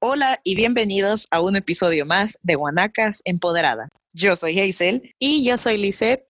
Hola y bienvenidos a un episodio más de Guanacas Empoderada. Yo soy Hazel Y yo soy Lisette.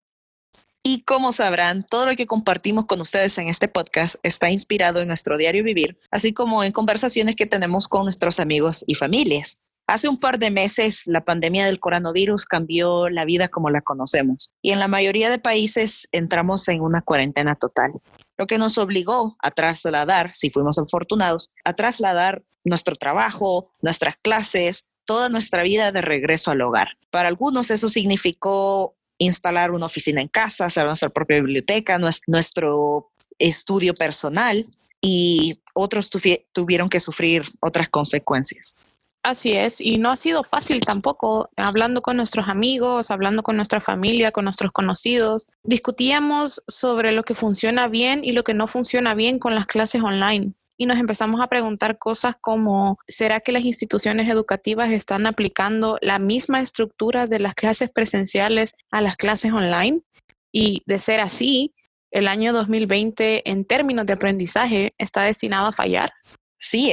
y como sabrán, todo lo que compartimos con ustedes en este podcast está inspirado en nuestro diario vivir, así como en conversaciones que tenemos con nuestros amigos y familias. Hace un par de meses, la pandemia del coronavirus cambió la vida como la conocemos y en la mayoría de países entramos en una cuarentena total, lo que nos obligó a trasladar, si fuimos afortunados, a trasladar nuestro trabajo, nuestras clases, toda nuestra vida de regreso al hogar. Para algunos eso significó instalar una oficina en casa, hacer nuestra propia biblioteca, nuestro estudio personal y otros tuvieron que sufrir otras consecuencias. Así es, y no ha sido fácil tampoco. Hablando con nuestros amigos, hablando con nuestra familia, con nuestros conocidos, discutíamos sobre lo que funciona bien y lo que no funciona bien con las clases online. Y nos empezamos a preguntar cosas como, ¿será que las instituciones educativas están aplicando la misma estructura de las clases presenciales a las clases online? Y de ser así, el año 2020 en términos de aprendizaje está destinado a fallar. Sí,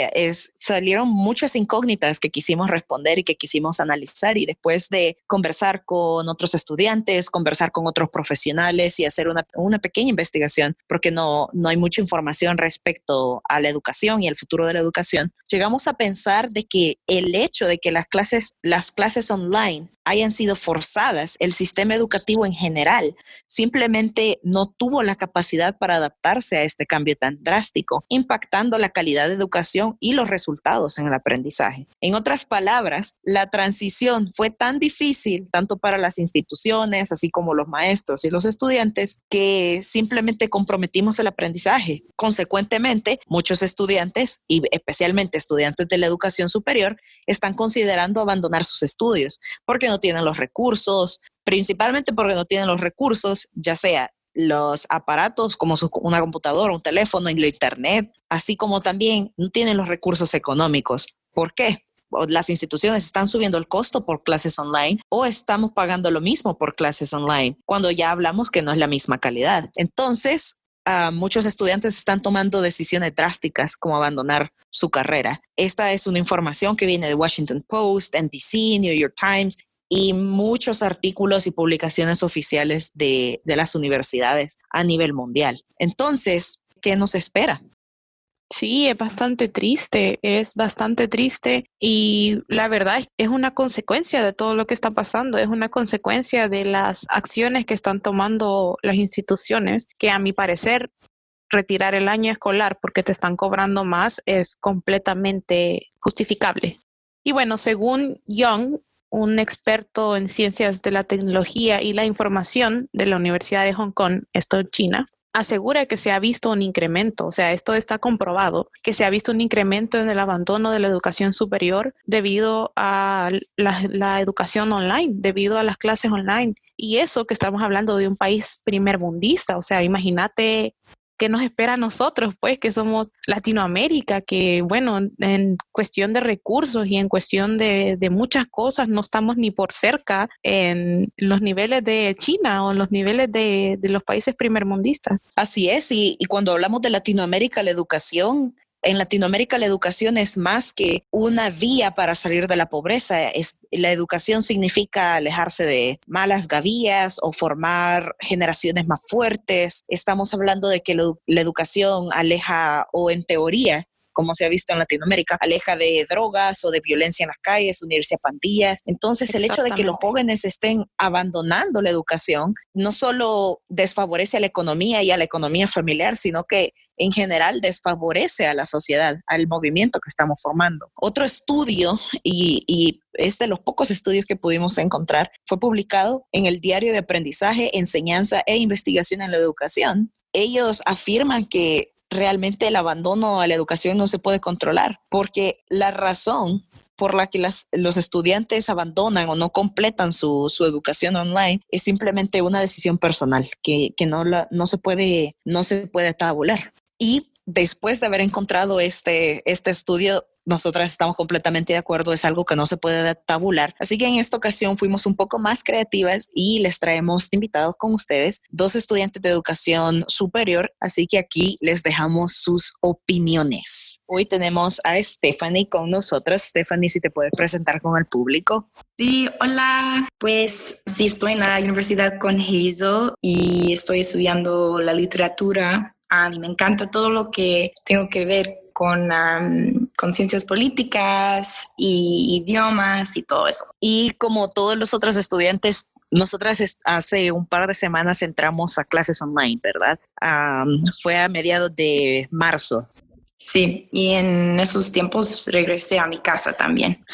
salieron muchas incógnitas que quisimos responder y que quisimos analizar y después de conversar con otros estudiantes, conversar con otros profesionales y hacer una pequeña investigación, porque no hay mucha información respecto a la educación y el futuro de la educación, llegamos a pensar de que el hecho de que las clases online hayan sido forzadas, el sistema educativo en general simplemente no tuvo la capacidad para adaptarse a este cambio tan drástico, impactando la calidad de educación y los resultados en el aprendizaje. En otras palabras, la transición fue tan difícil, tanto para las instituciones, así como los maestros y los estudiantes, que simplemente comprometimos el aprendizaje. Consecuentemente, muchos estudiantes, y especialmente estudiantes de la educación superior, están considerando abandonar sus estudios porque no tienen los recursos, principalmente porque no tienen los recursos, ya sea los aparatos como una computadora, un teléfono, el internet, así como también no tienen los recursos económicos. ¿Por qué? Las instituciones están subiendo el costo por clases online o estamos pagando lo mismo por clases online cuando ya hablamos que no es la misma calidad. Entonces, muchos estudiantes están tomando decisiones drásticas como abandonar su carrera. Esta es una información que viene de Washington Post, NBC, New York Times y muchos artículos y publicaciones oficiales de las universidades a nivel mundial. Entonces, ¿qué nos espera? Sí, es bastante triste y la verdad es una consecuencia de todo lo que está pasando, es una consecuencia de las acciones que están tomando las instituciones, que a mi parecer retirar el año escolar porque te están cobrando más es completamente justificable. Y bueno, según Young, un experto en ciencias de la tecnología y la información de la Universidad de Hong Kong, esto en China, asegura que se ha visto un incremento, o sea, esto está comprobado, que se ha visto un incremento en el abandono de la educación superior debido a la educación online, debido a las clases online. Y eso que estamos hablando de un país primermundista, o sea, imagínate qué nos espera a nosotros, pues, que somos Latinoamérica, que, bueno, en cuestión de recursos y en cuestión de muchas cosas, no estamos ni por cerca en los niveles de China o en los niveles de los países primermundistas. Así es, y cuando hablamos de Latinoamérica, en Latinoamérica la educación es más que una vía para salir de la pobreza. La educación significa alejarse de malas gavillas o formar generaciones más fuertes. Estamos hablando de que la educación aleja, o en teoría, como se ha visto en Latinoamérica, aleja de drogas o de violencia en las calles, unirse a pandillas. Entonces, el hecho de que los jóvenes estén abandonando la educación no solo desfavorece a la economía y a la economía familiar, sino que en general desfavorece a la sociedad, al movimiento que estamos formando. Otro estudio, y es de los pocos estudios que pudimos encontrar, fue publicado en el Diario de Aprendizaje, Enseñanza e Investigación en la Educación. Ellos afirman que realmente el abandono a la educación no se puede controlar, porque la razón por la que los estudiantes abandonan o no completan su educación online es simplemente una decisión personal que no se puede tabular. Y después de haber encontrado este estudio, nosotras estamos completamente de acuerdo, es algo que no se puede tabular. Así que en esta ocasión fuimos un poco más creativas y les traemos invitados con ustedes, dos estudiantes de educación superior, así que aquí les dejamos sus opiniones. Hoy tenemos a Stephanie con nosotros. Stephanie, si te puedes presentar con el público. Sí, hola. Pues sí, estoy en la universidad con Hazel y estoy estudiando la literatura. A mí me encanta todo lo que tengo que ver con ciencias políticas y idiomas y todo eso. Y como todos los otros estudiantes, nosotras hace un par de semanas entramos a clases online, ¿verdad? Fue a mediados de marzo. Sí, y en esos tiempos regresé a mi casa también.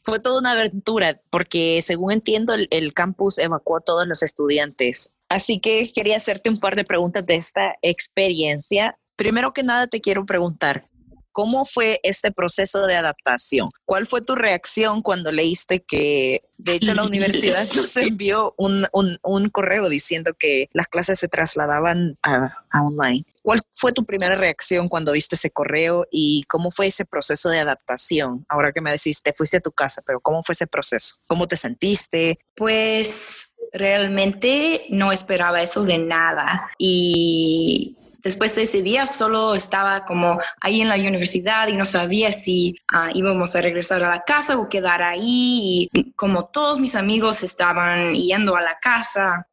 Fue toda una aventura porque según entiendo el campus evacuó a todos los estudiantes. Así que quería hacerte un par de preguntas de esta experiencia. Primero que nada te quiero preguntar, ¿cómo fue este proceso de adaptación? ¿Cuál fue tu reacción cuando leíste que, de hecho, la universidad nos envió un correo diciendo que las clases se trasladaban a online? ¿Cuál fue tu primera reacción cuando viste ese correo y cómo fue ese proceso de adaptación? Ahora que me decís, te fuiste a tu casa, pero ¿cómo fue ese proceso? ¿Cómo te sentiste? Pues realmente no esperaba eso de nada y después de ese día solo estaba como ahí en la universidad y no sabía si íbamos a regresar a la casa o quedar ahí. Y como todos mis amigos estaban yendo a la casa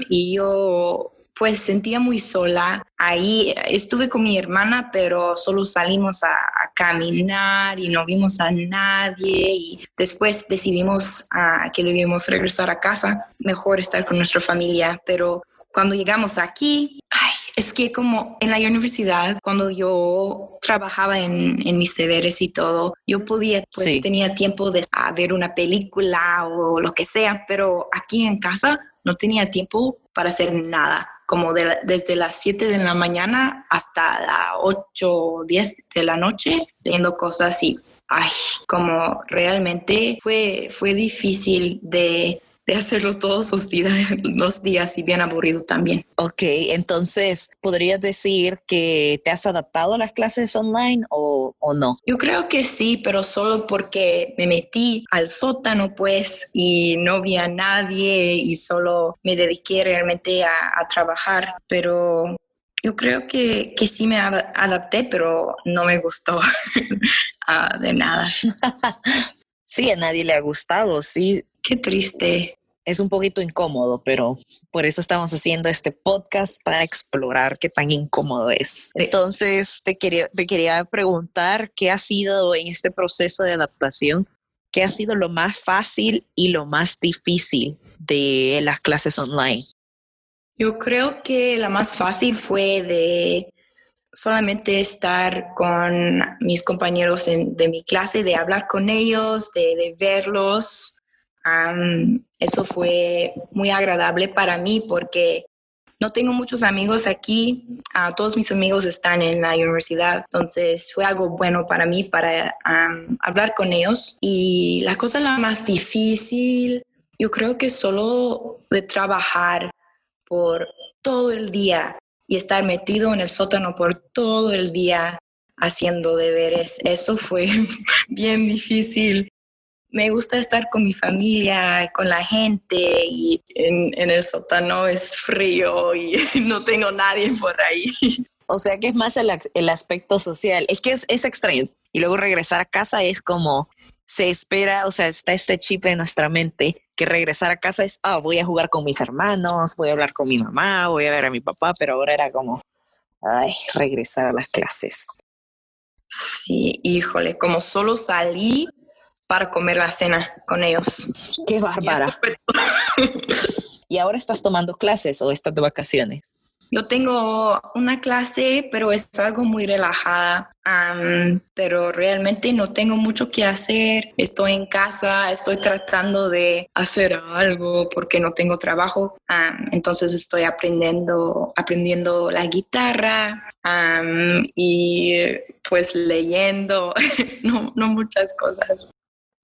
y yo pues sentía muy sola. Ahí estuve con mi hermana, pero solo salimos a caminar y no vimos a nadie. Y después decidimos que debíamos regresar a casa, mejor estar con nuestra familia. Pero cuando llegamos aquí, es que como en la universidad, cuando yo trabajaba en mis deberes y todo, yo podía, pues sí, tenía tiempo de ver una película o lo que sea, pero aquí en casa no tenía tiempo para hacer nada, como desde las 7 de la mañana hasta las 8 o 10 de la noche, leyendo cosas y, como realmente fue difícil de hacerlo todos los días y bien aburrido también. Ok, entonces, ¿podrías decir que te has adaptado a las clases online o no? Yo creo que sí, pero solo porque me metí al sótano, pues, y no vi a nadie y solo me dediqué realmente a trabajar. Pero yo creo que sí me adapté, pero no me gustó de nada. Sí, a nadie le ha gustado, sí. Qué triste. Es un poquito incómodo, pero por eso estamos haciendo este podcast para explorar qué tan incómodo es. Entonces, te quería preguntar qué ha sido en este proceso de adaptación, qué ha sido lo más fácil y lo más difícil de las clases online. Yo creo que la más fácil fue de solamente estar con mis compañeros de mi clase, de hablar con ellos, de verlos. Eso fue muy agradable para mí porque no tengo muchos amigos aquí. Todos mis amigos están en la universidad, entonces fue algo bueno para mí para hablar con ellos. Y la cosa la más difícil, yo creo que solo de trabajar por todo el día y estar metido en el sótano por todo el día haciendo deberes. Eso fue bien difícil. Me gusta estar con mi familia, con la gente y en el sótano es frío y no tengo nadie por ahí. O sea que es más el aspecto social. Es que es extraño. Y luego regresar a casa es como se espera, o sea, está este chip en nuestra mente que regresar a casa es, voy a jugar con mis hermanos, voy a hablar con mi mamá, voy a ver a mi papá, pero ahora era como, regresar a las clases. Sí, híjole, como solo salí para comer la cena con ellos. ¡Qué bárbara! ¿Y ahora estás tomando clases o estás de vacaciones? Yo tengo una clase, pero es algo muy relajada, pero realmente no tengo mucho que hacer. Estoy en casa, estoy tratando de hacer algo porque no tengo trabajo. Entonces estoy aprendiendo la guitarra y pues leyendo, no muchas cosas.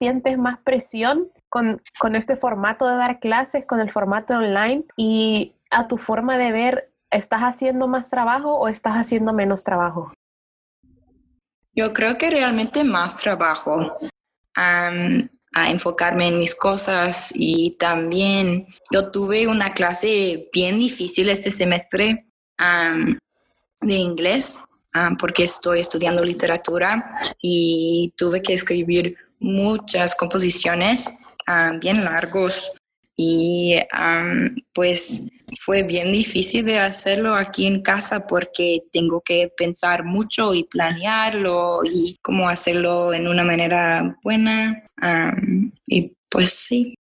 ¿Sientes más presión con este formato de dar clases, con el formato online y a tu forma de ver? ¿Estás haciendo más trabajo o estás haciendo menos trabajo? Yo creo que realmente más trabajo, a enfocarme en mis cosas, y también yo tuve una clase bien difícil este semestre, de inglés, porque estoy estudiando literatura y tuve que escribir muchas composiciones bien largos, y pues fue bien difícil de hacerlo aquí en casa porque tengo que pensar mucho y planearlo y cómo hacerlo en una manera buena, y pues sí.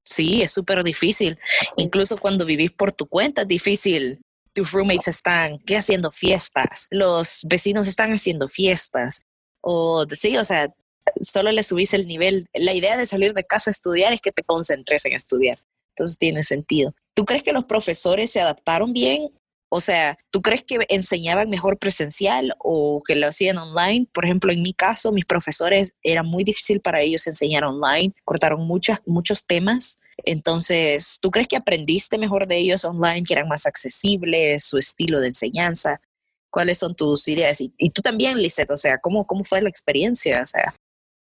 Sí, es súper difícil. Incluso cuando vivís por tu cuenta es difícil. Tus roommates están, ¿qué? Haciendo fiestas. Los vecinos están haciendo fiestas. O sí, o sea, solo le subís el nivel. La idea de salir de casa a estudiar es que te concentres en estudiar. Entonces tiene sentido. ¿Tú crees que los profesores se adaptaron bien? O sea, ¿tú crees que enseñaban mejor presencial o que lo hacían online? Por ejemplo, en mi caso, mis profesores era muy difícil para ellos enseñar online, cortaron muchos temas. Entonces, ¿tú crees que aprendiste mejor de ellos online, que eran más accesibles, su estilo de enseñanza? ¿Cuáles son tus ideas? Y tú también, Lisette, o sea, ¿cómo fue la experiencia? O sea,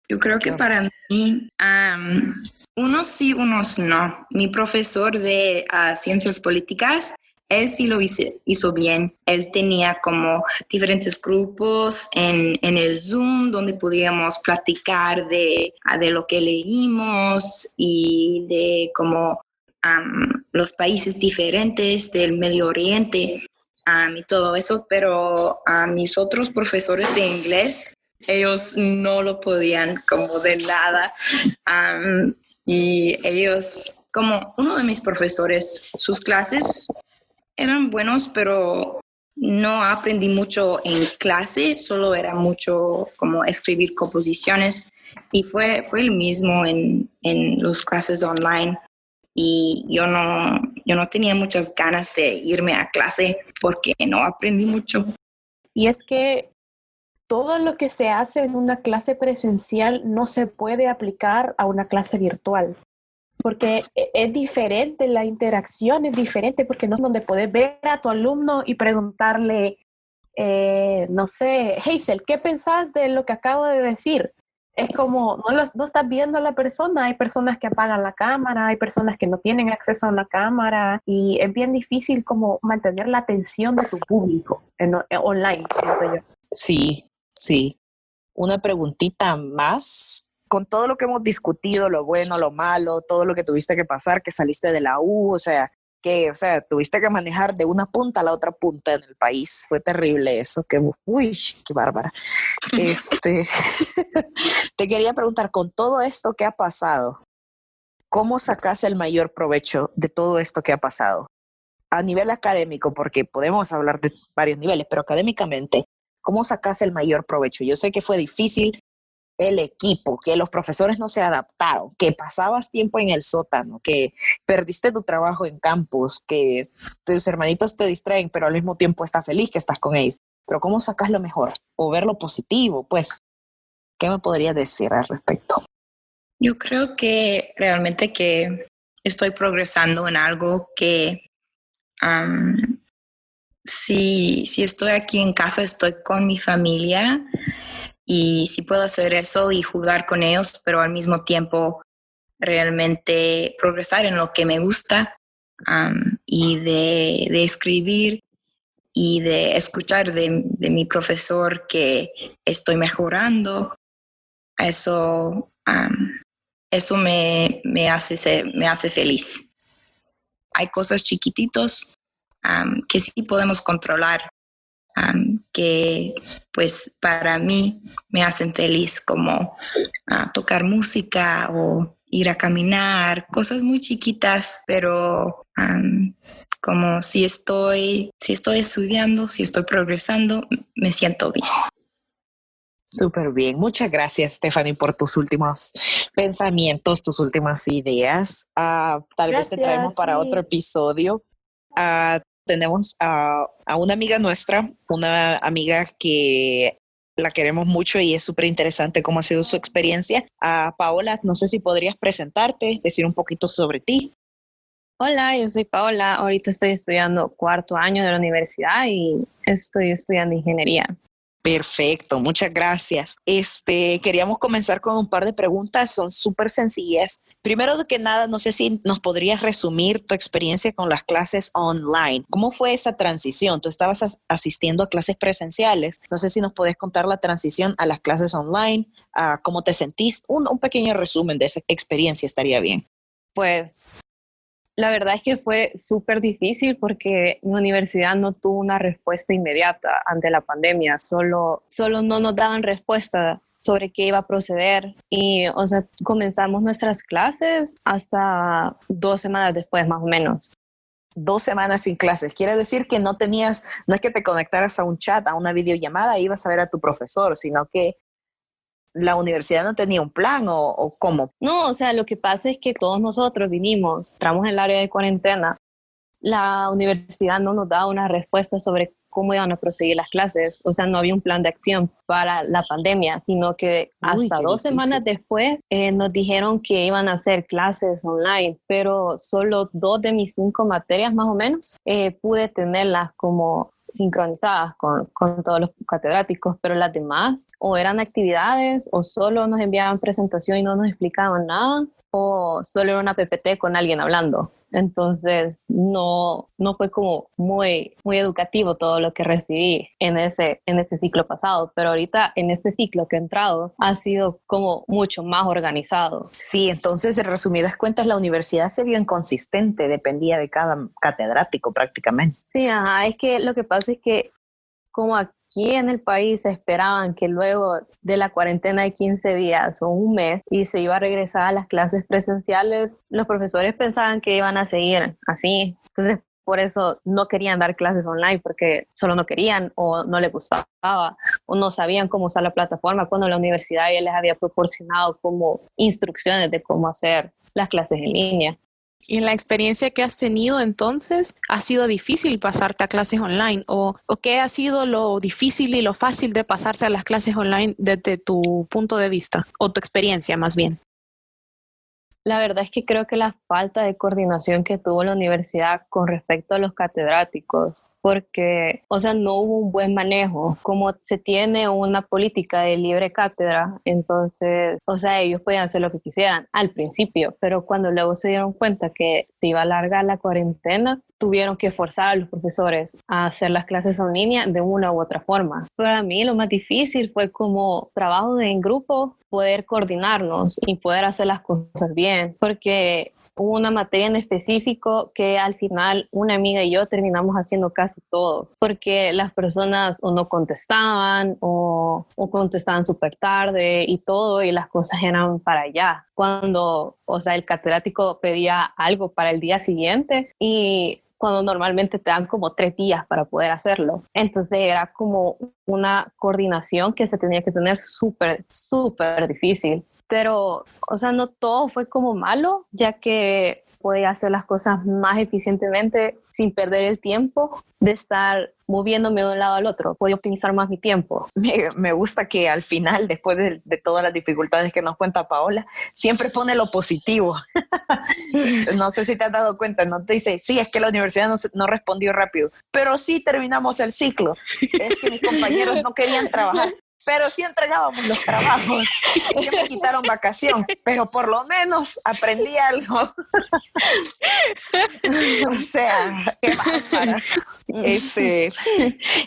Yo creo que para mí, unos sí, unos no. Mi profesor de ciencias políticas, él sí lo hizo bien. Él tenía como diferentes grupos en el Zoom donde podíamos platicar de lo que leímos y de como los países diferentes del Medio Oriente, y todo eso. Pero a mis otros profesores de inglés, ellos no lo podían como de nada. Y ellos, como uno de mis profesores, sus clases eran buenos, pero no aprendí mucho en clase, solo era mucho como escribir composiciones, y fue el mismo en las clases online. Y yo no tenía muchas ganas de irme a clase porque no aprendí mucho. Y es que todo lo que se hace en una clase presencial no se puede aplicar a una clase virtual, porque es diferente, la interacción es diferente, porque no es donde puedes ver a tu alumno y preguntarle, no sé, Hazel, ¿qué pensás de lo que acabo de decir? Es como, no estás viendo a la persona, hay personas que apagan la cámara, hay personas que no tienen acceso a una cámara, y es bien difícil como mantener la atención de tu público online, siento yo. sí, sí. Una preguntita más. Con todo lo que hemos discutido, lo bueno, lo malo, todo lo que tuviste que pasar, que saliste de la U, o sea, tuviste que manejar de una punta a la otra punta en el país. Fue terrible eso, uy, qué bárbara. Te quería preguntar, con todo esto que ha pasado, ¿cómo sacas el mayor provecho de todo esto que ha pasado? A nivel académico, porque podemos hablar de varios niveles, pero académicamente, ¿cómo sacas el mayor provecho? Yo sé que fue difícil el equipo, que los profesores no se adaptaron, que pasabas tiempo en el sótano, que perdiste tu trabajo en campus, que tus hermanitos te distraen, pero al mismo tiempo estás feliz que estás con ellos. Pero ¿cómo sacas lo mejor? O ver lo positivo, pues, ¿qué me podrías decir al respecto? Yo creo que realmente que estoy progresando en algo que, si estoy aquí en casa, estoy con mi familia, y si puedo hacer eso y jugar con ellos, pero al mismo tiempo realmente progresar en lo que me gusta, y de escribir y de escuchar de mi profesor que estoy mejorando. Eso, eso me hace feliz. Hay cosas chiquititos, que sí podemos controlar, que pues para mí me hacen feliz, como tocar música o ir a caminar, cosas muy chiquitas, pero como si estoy estudiando, si estoy progresando, me siento bien. Súper bien. Muchas gracias, Stephanie, por tus últimos pensamientos, tus últimas ideas. Tal vez te traemos para otro episodio. Tenemos a una amiga nuestra, una amiga que la queremos mucho y es súper interesante cómo ha sido su experiencia. Paola, no sé si podrías presentarte, decir un poquito sobre ti. Hola, yo soy Paola. Ahorita estoy estudiando 4º año de la universidad y estoy estudiando ingeniería. Perfecto, muchas gracias. Queríamos comenzar con un par de preguntas, son súper sencillas. Primero de que nada, no sé si nos podrías resumir tu experiencia con las clases online. ¿Cómo fue esa transición? Tú estabas asistiendo a clases presenciales. No sé si nos podés contar la transición a las clases online, cómo te sentiste. Un pequeño resumen de esa experiencia estaría bien. Pues la verdad es que fue súper difícil porque mi universidad no tuvo una respuesta inmediata ante la pandemia, solo no nos daban respuesta sobre qué iba a proceder y, o sea, comenzamos nuestras clases hasta 2 semanas después, más o menos. 2 semanas sin clases. Quiere decir que no es que te conectaras a un chat, a una videollamada e ibas a ver a tu profesor, sino que la universidad no tenía un plan o cómo. No, o sea, lo que pasa es que todos nosotros entramos en el área de cuarentena. La universidad no nos daba una respuesta sobre cómo iban a proseguir las clases. O sea, no había un plan de acción para la pandemia, sino que hasta 2 semanas después nos dijeron que iban a hacer clases online, pero solo 2 de mis 5 materias más o menos pude tenerlas como sincronizadas con todos los catedráticos, pero las demás o eran actividades o solo nos enviaban presentación y no nos explicaban nada, o solo era una PPT con alguien hablando. Entonces no fue como muy, muy educativo todo lo que recibí en ese ciclo pasado, pero ahorita en este ciclo que he entrado ha sido como mucho más organizado. Sí, entonces en resumidas cuentas la universidad se vio inconsistente, dependía de cada catedrático prácticamente. Sí, ajá, es que lo que pasa es que como aquí en el país esperaban que luego de la cuarentena de 15 días o un mes y se iba a regresar a las clases presenciales, los profesores pensaban que iban a seguir así. Entonces, por eso no querían dar clases online porque solo no querían o no les gustaba o no sabían cómo usar la plataforma cuando la universidad ya les había proporcionado como instrucciones de cómo hacer las clases en línea. Y en la experiencia que has tenido entonces, ¿ha sido difícil pasarte a clases online? ¿O qué ha sido lo difícil y lo fácil de pasarse a las clases online desde tu punto de vista? O tu experiencia más bien. La verdad es que creo que la falta de coordinación que tuvo la universidad con respecto a los catedráticos, porque, o sea, no hubo un buen manejo. Como se tiene una política de libre cátedra, entonces, o sea, ellos podían hacer lo que quisieran al principio, pero cuando luego se dieron cuenta que se iba a alargar la cuarentena, tuvieron que forzar a los profesores a hacer las clases en línea de una u otra forma. Para mí lo más difícil fue como trabajo en grupo, poder coordinarnos y poder hacer las cosas bien, porque hubo una materia en específico que al final una amiga y yo terminamos haciendo casi todo, porque las personas o no contestaban o contestaban súper tarde y todo, y las cosas eran para allá. Cuando, o sea, el catedrático pedía algo para el día siguiente y cuando normalmente te dan como 3 días para poder hacerlo. Entonces era como una coordinación que se tenía que tener súper, súper difícil. Pero, o sea, no todo fue como malo, ya que podía hacer las cosas más eficientemente sin perder el tiempo de estar moviéndome de un lado al otro. Podía optimizar más mi tiempo. Me gusta que al final, después de todas las dificultades que nos cuenta Paola, siempre pone lo positivo. No sé si te has dado cuenta, no te dice, sí, es que la universidad no respondió rápido, pero sí terminamos el ciclo. Es que mis compañeros no querían trabajar, pero sí entregábamos los trabajos. Es que me quitaron vacación, pero por lo menos aprendí algo. O sea, qué bárbara.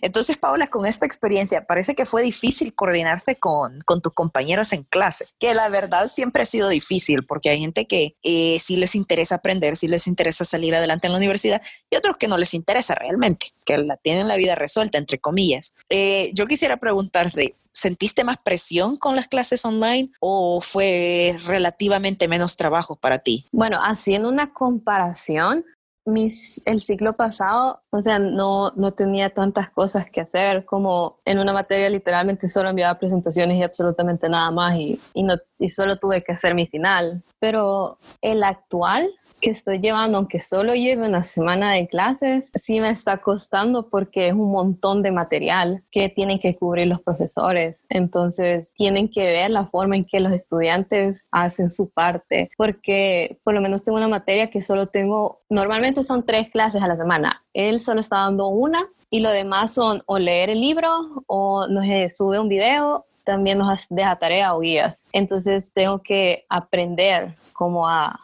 Entonces, Paola, con esta experiencia, parece que fue difícil coordinarte con tus compañeros en clase, que la verdad siempre ha sido difícil, porque hay gente que sí les interesa aprender, sí les interesa salir adelante en la universidad, y otros que no les interesa realmente, que tienen la vida resuelta, entre comillas. Yo quisiera preguntarte, ¿sentiste más presión con las clases online o fue relativamente menos trabajo para ti? Bueno, haciendo una comparación, el ciclo pasado, o sea, no tenía tantas cosas que hacer, como en una materia literalmente solo enviaba presentaciones y absolutamente nada más y solo tuve que hacer mi final. Pero el actual que estoy llevando, aunque solo lleve una semana de clases, sí me está costando porque es un montón de material que tienen que cubrir los profesores. Entonces tienen que ver la forma en que los estudiantes hacen su parte, porque por lo menos tengo una materia que solo tengo, normalmente son 3 clases a la semana. Él solo está dando una y lo demás son o leer el libro o nos sube un video, también nos deja tarea o guías. Entonces tengo que aprender cómo a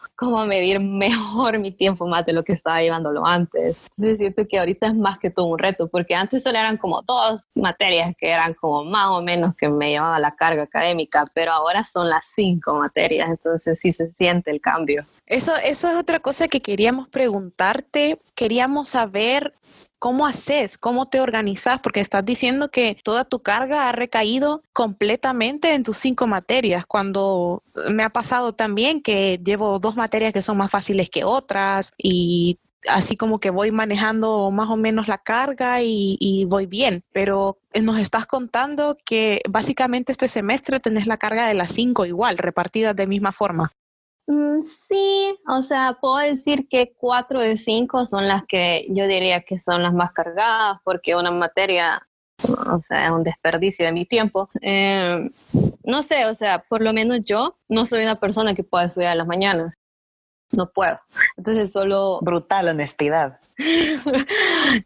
medir mejor mi tiempo más de lo que estaba llevándolo antes. Entonces siento que ahorita es más que todo un reto, porque antes solo eran como 2 materias que eran como más o menos que me llevaba la carga académica, pero ahora son las 5 materias, entonces sí se siente el cambio. Eso es otra cosa que queríamos preguntarte. Queríamos saber cómo haces, cómo te organizas, porque estás diciendo que toda tu carga ha recaído completamente en tus 5 materias, cuando me ha pasado también que llevo 2 materias que son más fáciles que otras y así como que voy manejando más o menos la carga y voy bien, pero nos estás contando que básicamente este semestre tenés la carga de las 5 igual, repartidas de misma forma. Sí, o sea, puedo decir que 4 de 5 son las que yo diría que son las más cargadas, porque una materia, o sea, es un desperdicio de mi tiempo. No sé, o sea, por lo menos yo no soy una persona que pueda estudiar en las mañanas. No puedo. Entonces solo... Brutal honestidad.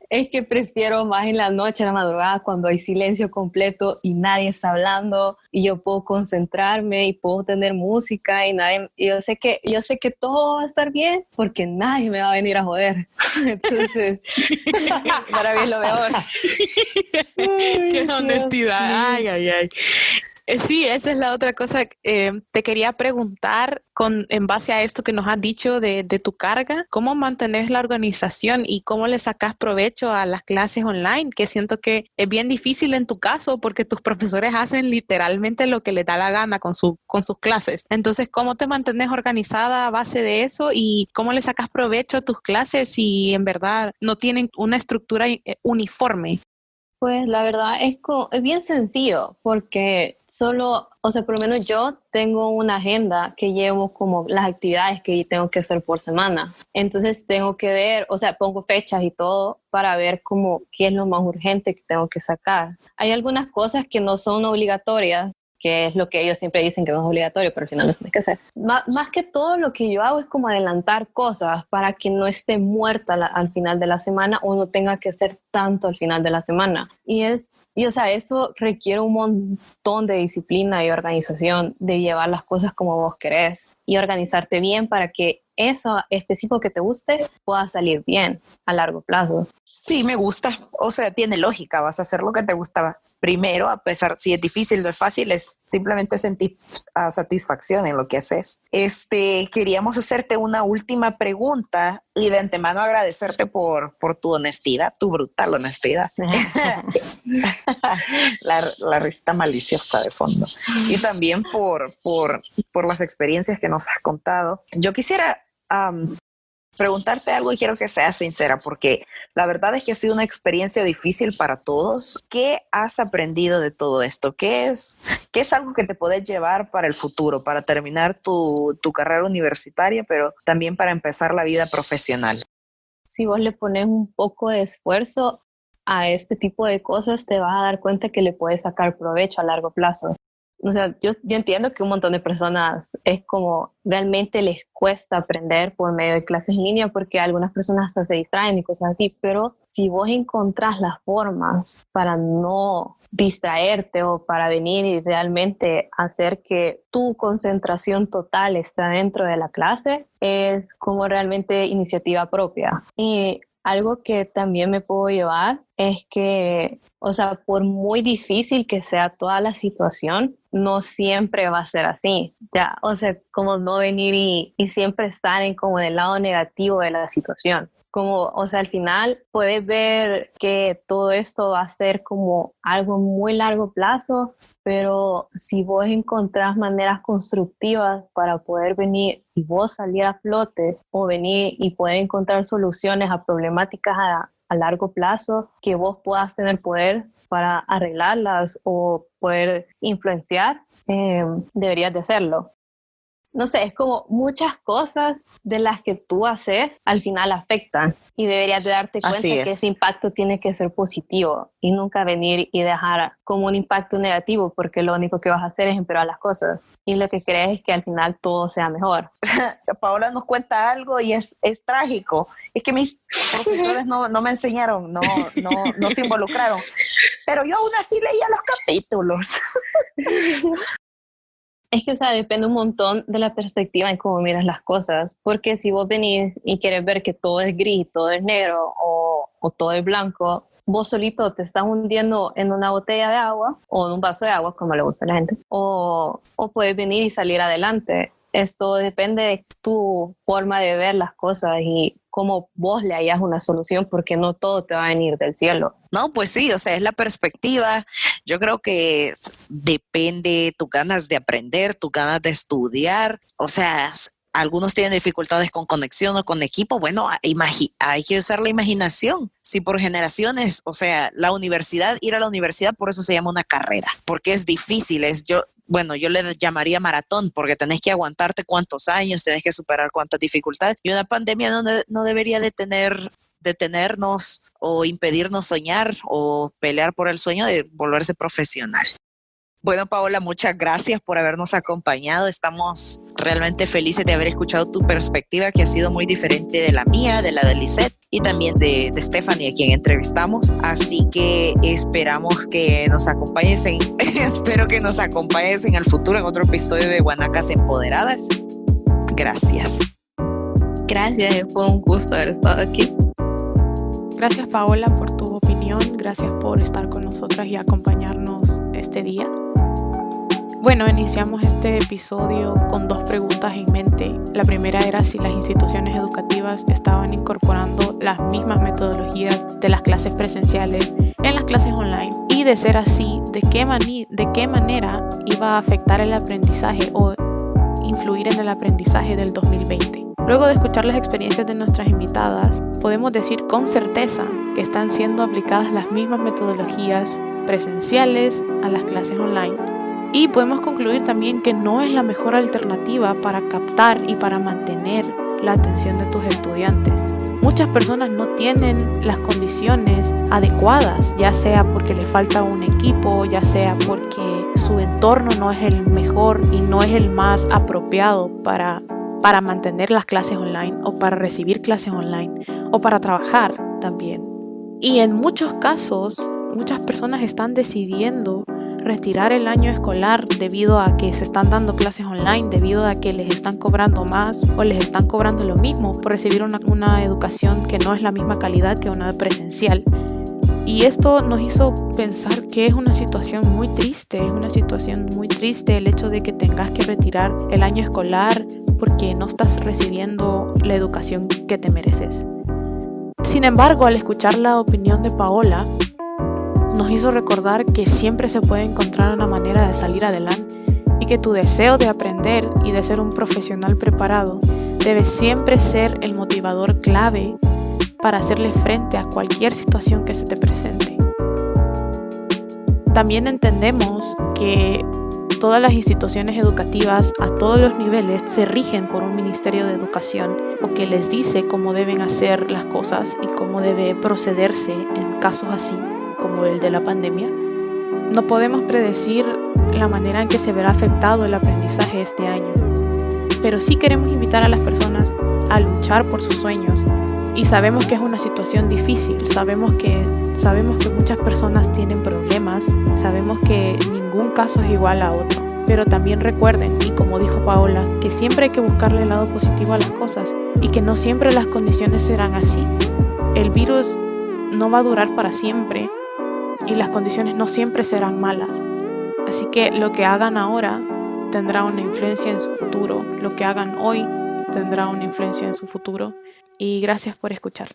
Es que prefiero más en la noche, en la madrugada, cuando hay silencio completo y nadie está hablando y yo puedo concentrarme y puedo tener música y yo sé que todo va a estar bien porque nadie me va a venir a joder. Entonces, para mí es lo mejor. Qué honestidad. Ay, ay, ay. Sí, esa es la otra cosa. Te quería preguntar, en base a esto que nos has dicho de tu carga, ¿cómo mantenés la organización y cómo le sacas provecho a las clases online? Que siento que es bien difícil en tu caso porque tus profesores hacen literalmente lo que les da la gana con sus clases. Entonces, ¿cómo te mantienes organizada a base de eso y cómo le sacas provecho a tus clases si en verdad no tienen una estructura uniforme? Pues la verdad es bien sencillo porque o sea, por lo menos yo tengo una agenda que llevo como las actividades que tengo que hacer por semana. Entonces tengo que ver, o sea, pongo fechas y todo para ver como qué es lo más urgente que tengo que sacar. Hay algunas cosas que no son obligatorias, que es lo que ellos siempre dicen que no es obligatorio, pero al final lo tienes que hacer. Más que todo lo que yo hago es como adelantar cosas para que no esté muerta al final de la semana o no tenga que hacer tanto al final de la semana. Y o sea, eso requiere un montón de disciplina y organización de llevar las cosas como vos querés y organizarte bien para que eso específico que te guste pueda salir bien a largo plazo. Sí, me gusta. O sea, tiene lógica. Vas a hacer lo que te gustaba primero, a pesar si es difícil, no es fácil, es simplemente sentir satisfacción en lo que haces. Queríamos hacerte una última pregunta y de antemano agradecerte por tu honestidad, tu brutal honestidad. la risita maliciosa de fondo. Y también por las experiencias que nos has contado. Yo quisiera preguntarte algo y quiero que seas sincera, porque la verdad es que ha sido una experiencia difícil para todos. ¿Qué has aprendido de todo esto? ¿Qué es algo que te puedes llevar para el futuro, para terminar tu carrera universitaria, pero también para empezar la vida profesional? Si vos le pones un poco de esfuerzo a este tipo de cosas, te vas a dar cuenta que le puedes sacar provecho a largo plazo. O sea, yo entiendo que un montón de personas es como realmente les cuesta aprender por medio de clases en línea porque algunas personas hasta se distraen y cosas así, pero si vos encontrás las formas para no distraerte o para venir y realmente hacer que tu concentración total esté dentro de la clase, es como realmente iniciativa propia. Y algo que también me puedo llevar es que, o sea, por muy difícil que sea toda la situación, no siempre va a ser así. Ya, o sea, como no venir y siempre estar como en el lado negativo de la situación. Como, o sea, al final puedes ver que todo esto va a ser como algo muy largo plazo, pero si vos encontrás maneras constructivas para poder venir y vos salir a flote o venir y poder encontrar soluciones a problemáticas a largo plazo, que vos puedas tener poder para arreglarlas o poder influenciar, deberías de hacerlo. no sé, es como muchas cosas de las que tú haces al final afectan y deberías de darte cuenta que ese impacto tiene que ser positivo y nunca venir y dejar como un impacto negativo, porque lo único que vas a hacer es empeorar las cosas y lo que crees es que al final todo sea mejor. Paola nos cuenta algo y es trágico. Es que mis profesores no me enseñaron, no se involucraron, pero yo aún así leía los capítulos. Es que, o sea, depende un montón de la perspectiva en cómo miras las cosas, porque si vos venís y quieres ver que todo es gris, todo es negro o todo es blanco, vos solito te estás hundiendo en una botella de agua o en un vaso de agua, como le gusta a la gente, o puedes venir y salir adelante. Esto depende de tu forma de ver las cosas y cómo vos le hayas una solución, porque no todo te va a venir del cielo. No, pues sí, o sea, es la perspectiva. Yo creo que depende tus ganas de aprender, tus ganas de estudiar. O sea, algunos tienen dificultades con conexión o con equipo. Bueno, hay que usar la imaginación. Si por generaciones, o sea, ir a la universidad, por eso se llama una carrera, porque es difícil. Yo le llamaría maratón, porque tenés que aguantarte cuántos años, tenés que superar cuántas dificultades. Y una pandemia no debería detenernos o impedirnos soñar o pelear por el sueño de volverse profesional. Bueno, Paola, muchas gracias por habernos acompañado. Estamos realmente felices de haber escuchado tu perspectiva, que ha sido muy diferente de la mía, de la de Lisette y también de Stephanie, a quien entrevistamos. Así que esperamos que nos acompañes espero que nos acompañes en el futuro en otro episodio de Guanacas Empoderadas. Gracias. Gracias, fue un gusto haber estado aquí. Gracias, Paola, por tu opinión. Gracias por estar con nosotras y acompañarnos este día. Bueno, iniciamos este episodio con 2 preguntas en mente. La primera era si las instituciones educativas estaban incorporando las mismas metodologías de las clases presenciales en las clases online, y de ser así, ¿de qué manera iba a afectar el aprendizaje o influir en el aprendizaje del 2020. Luego de escuchar las experiencias de nuestras invitadas, podemos decir con certeza que están siendo aplicadas las mismas metodologías presenciales a las clases online. Y podemos concluir también que no es la mejor alternativa para captar y para mantener la atención de tus estudiantes. Muchas personas no tienen las condiciones adecuadas, ya sea porque les falta un equipo, ya sea porque su entorno no es el mejor y no es el más apropiado para mantener las clases online o para recibir clases online o para trabajar también. Y en muchos casos, muchas personas están decidiendo retirar el año escolar debido a que se están dando clases online, debido a que les están cobrando más o les están cobrando lo mismo por recibir una educación que no es la misma calidad que una presencial. Y esto nos hizo pensar que es una situación muy triste, el hecho de que tengas que retirar el año escolar porque no estás recibiendo la educación que te mereces. Sin embargo, al escuchar la opinión de Paola, nos hizo recordar que siempre se puede encontrar una manera de salir adelante y que tu deseo de aprender y de ser un profesional preparado debe siempre ser el motivador clave para hacerle frente a cualquier situación que se te presente. También entendemos que todas las instituciones educativas a todos los niveles se rigen por un Ministerio de Educación o que les dice cómo deben hacer las cosas y cómo debe procederse en casos así como el de la pandemia. No podemos predecir la manera en que se verá afectado el aprendizaje este año, pero sí queremos invitar a las personas a luchar por sus sueños. Y sabemos que es una situación difícil, sabemos que muchas personas tienen problemas, sabemos que ningún caso es igual a otro. Pero también recuerden, y como dijo Paola, que siempre hay que buscarle el lado positivo a las cosas y que no siempre las condiciones serán así. El virus no va a durar para siempre y las condiciones no siempre serán malas. Así que lo que hagan ahora tendrá una influencia en su futuro, lo que hagan hoy tendrá una influencia en su futuro. Y gracias por escuchar.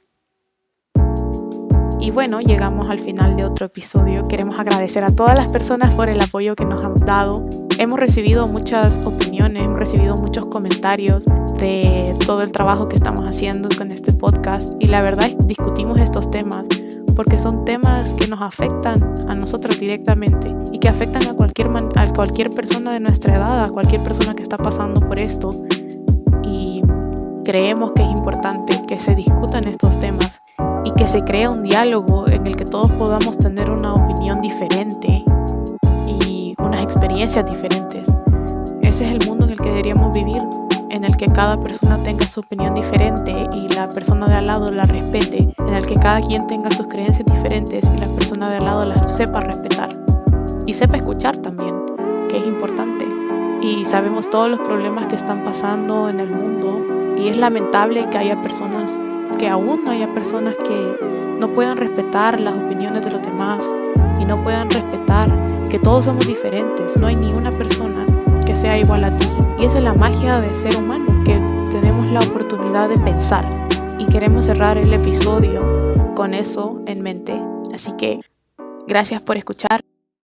Y bueno, llegamos al final de otro episodio. Queremos agradecer a todas las personas por el apoyo que nos han dado. Hemos recibido muchas opiniones, hemos recibido muchos comentarios de todo el trabajo que estamos haciendo con este podcast. Y la verdad es que discutimos estos temas porque son temas que nos afectan a nosotros directamente y que afectan a cualquier persona de nuestra edad, a cualquier persona que está pasando por esto. Y creemos que es importante que se discutan estos temas y que se cree un diálogo en el que todos podamos tener una opinión diferente y unas experiencias diferentes. Ese es el mundo en el que deberíamos vivir, en el que cada persona tenga su opinión diferente y la persona de al lado la respete, en el que cada quien tenga sus creencias diferentes y la persona de al lado las sepa respetar y sepa escuchar también, que es importante. Y sabemos todos los problemas que están pasando en el mundo y es lamentable que aún haya personas que no puedan respetar las opiniones de los demás y no puedan respetar que todos somos diferentes, no hay ni una persona que sea igual a ti. Y esa es la magia de ser humano, que tenemos la oportunidad de pensar. Y queremos cerrar el episodio con eso en mente. Así que gracias por escuchar.